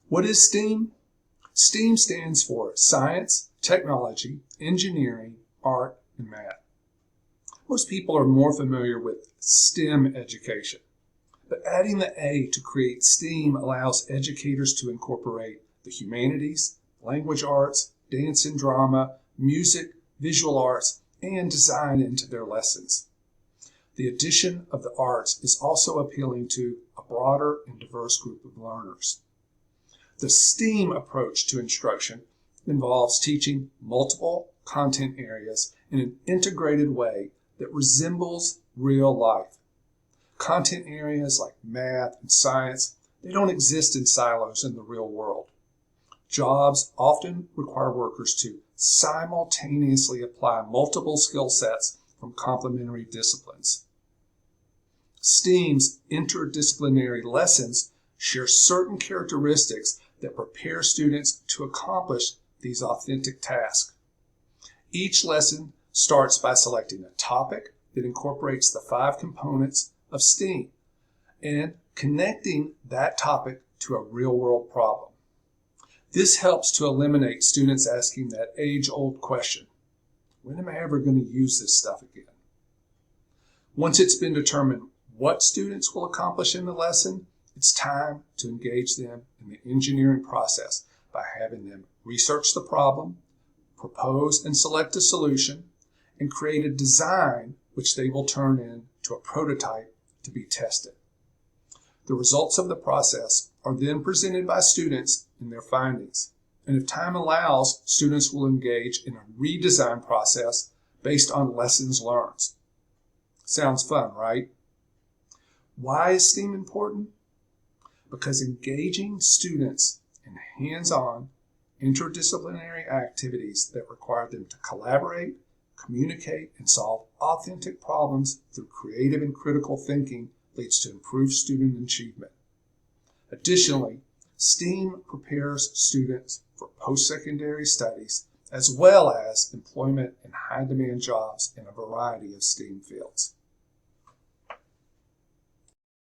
What is STEAM? STEAM stands for Science, Technology, Engineering, Art, and Math. Most people are more familiar with STEM education, but adding the A to create STEAM allows educators to incorporate the humanities, language arts, dance and drama, music, visual arts, and design into their lessons. The addition of the arts is also appealing to a broader and diverse group of learners. The STEAM approach to instruction involves teaching multiple content areas in an integrated way that resembles real life. Content areas like math and science, they don't exist in silos in the real world. Jobs often require workers to simultaneously apply multiple skill sets from complementary disciplines. STEAM's interdisciplinary lessons share certain characteristics that prepare students to accomplish these authentic tasks. Each lesson starts by selecting a topic that incorporates the 5 components of STEAM and connecting that topic to a real-world problem. This helps to eliminate students asking that age-old question, when am I ever going to use this stuff again? Once it's been determined what students will accomplish in the lesson, it's time to engage them in the engineering process by having them research the problem, propose and select a solution, and create a design which they will turn into a prototype to be tested. The results of the process are then presented by students in their findings, and if time allows, students will engage in a redesign process based on lessons learned. Sounds fun, right? Why is STEAM important? Because engaging students in hands-on, interdisciplinary activities that require them to collaborate, communicate, and solve authentic problems through creative and critical thinking leads to improved student achievement. Additionally, STEAM prepares students for post-secondary studies as well as employment in high-demand jobs in a variety of STEAM fields.